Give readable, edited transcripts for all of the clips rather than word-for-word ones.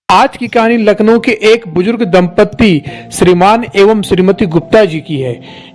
आज की कहानी लखनऊ के एक बुजुर्ग दंपत्ति श्रीमान एवं श्रीमती गुप्ता जी की है,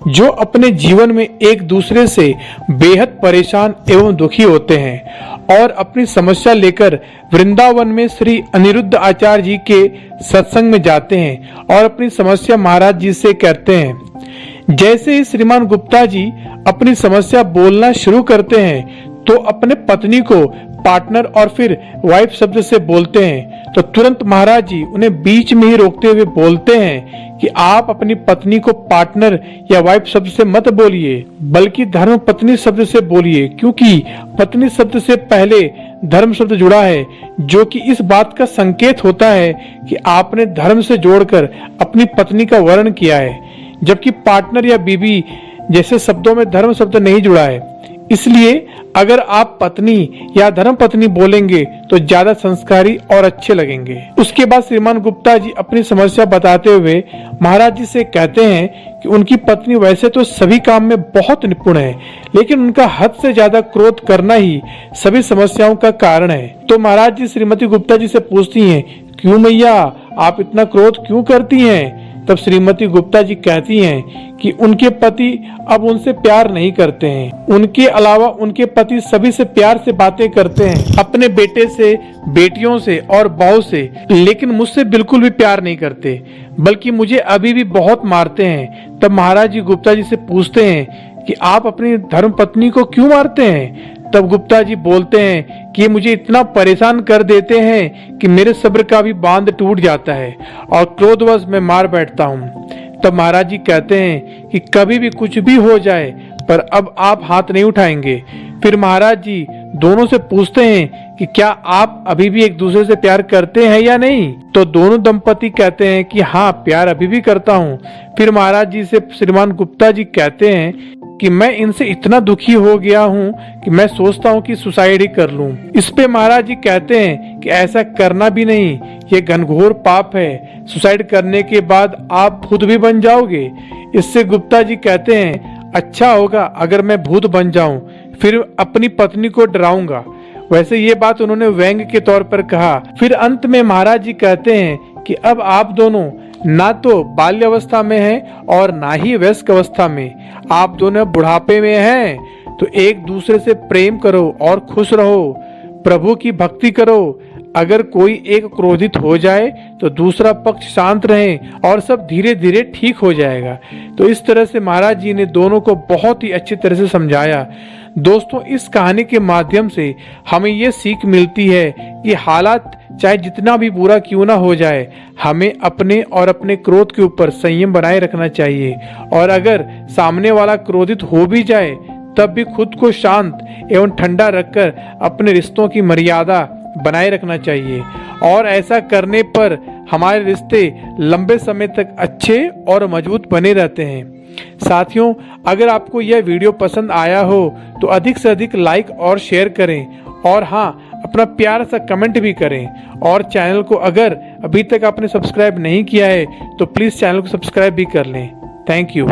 जो अपने जीवन में एक दूसरे से बेहद परेशान एवं दुखी होते हैं और अपनी समस्या लेकर वृंदावन में श्री अनिरुद्ध आचार्य जी के सत्संग में जाते हैं और अपनी समस्या महाराज जी से कहते हैं। जैसे ही श्रीमान गुप्ता जी अपनी समस्या बोलना शुरू करते हैं तो अपने पत्नी को पार्टनर और फिर वाइफ शब्द से बोलते हैं, तो तुरंत महाराज जी उन्हें बीच में ही रोकते हुए बोलते हैं कि आप अपनी पत्नी को पार्टनर या वाइफ शब्द से मत बोलिए, बल्कि धर्म पत्नी शब्द से बोलिए, क्योंकि पत्नी शब्द से पहले धर्म शब्द जुड़ा है, जो कि इस बात का संकेत होता है कि आपने धर्म से जोड़कर अपनी पत्नी का वर्ण किया है, जबकि पार्टनर या बीवी जैसे शब्दों में धर्म शब्द नहीं जुड़ा है। इसलिए अगर आप पत्नी या धर्म पत्नी बोलेंगे तो ज्यादा संस्कारी और अच्छे लगेंगे। उसके बाद श्रीमान गुप्ता जी अपनी समस्या बताते हुए महाराज जी से कहते हैं कि उनकी पत्नी वैसे तो सभी काम में बहुत निपुण है, लेकिन उनका हद से ज्यादा क्रोध करना ही सभी समस्याओं का कारण है। तो महाराज जी श्रीमती गुप्ता जी से पूछती हैं, क्यों मैया, आप इतना क्रोध क्यों करती हैं? तब श्रीमती गुप्ता जी कहती हैं कि उनके पति अब उनसे प्यार नहीं करते हैं। उनके अलावा उनके पति सभी से प्यार से बातें करते हैं, अपने बेटे से, बेटियों से और बहू से, लेकिन मुझसे बिल्कुल भी प्यार नहीं करते, बल्कि मुझे अभी भी बहुत मारते हैं। तब महाराज जी गुप्ता जी से पूछते हैं कि आप अपनी धर्म पत्नी को क्यों मारते हैं? तब गुप्ता जी बोलते हैं कि मुझे इतना परेशान कर देते हैं कि मेरे सब्र का भी बांध टूट जाता है और क्रोधवश मैं मार बैठता हूँ। तब महाराज जी कहते हैं कि कभी भी कुछ भी हो जाए, पर अब आप हाथ नहीं उठाएंगे। फिर महाराज जी दोनों से पूछते हैं कि क्या आप अभी भी एक दूसरे से प्यार करते हैं या नहीं? तो दोनों दंपति कहते हैं कि हाँ, प्यार अभी भी करता हूँ। फिर महाराज जी से श्रीमान गुप्ता जी कहते हैं कि मैं इनसे इतना दुखी हो गया हूँ कि मैं सोचता हूँ कि सुसाइड ही कर लूं। इस पे महाराज जी कहते हैं कि ऐसा करना भी नहीं, ये घनघोर पाप है, सुसाइड करने के बाद आप भूत भी बन जाओगे। इससे गुप्ता जी कहते हैं, अच्छा होगा अगर मैं भूत बन जाऊं, फिर अपनी पत्नी को डराऊंगा। वैसे ये बात उन्होंने व्यंग के तौर पर कहा। फिर अंत में महाराज जी कहते हैं कि अब आप दोनों ना तो बाल्य अवस्था में हैं और ना ही वयस्क अवस्था में, आप दोनों बुढ़ापे में हैं, तो एक दूसरे से प्रेम करो और खुश रहो, प्रभु की भक्ति करो। अगर कोई एक क्रोधित हो जाए तो दूसरा पक्ष शांत रहे और सब धीरे धीरे ठीक हो जाएगा। तो इस तरह से महाराज जी ने दोनों को बहुत ही अच्छी तरह से समझाया। दोस्तों, इस कहानी के माध्यम से हमें ये सीख मिलती है कि हालात चाहे जितना भी बुरा क्यों ना हो जाए, हमें अपने और अपने क्रोध के ऊपर संयम बनाए रखना चाहिए, और अगर सामने वाला क्रोधित हो भी जाए तब भी खुद को शांत एवं ठंडा रखकर अपने रिश्तों की मर्यादा बनाए रखना चाहिए, और ऐसा करने पर हमारे रिश्ते लंबे समय तक अच्छे और मजबूत बने रहते हैं। साथियों, अगर आपको यह वीडियो पसंद आया हो तो अधिक से अधिक लाइक और शेयर करें, और हाँ, अपना प्यार सा कमेंट भी करें, और चैनल को अगर अभी तक आपने सब्सक्राइब नहीं किया है तो प्लीज़ चैनल को सब्सक्राइब भी कर लें। Thank you.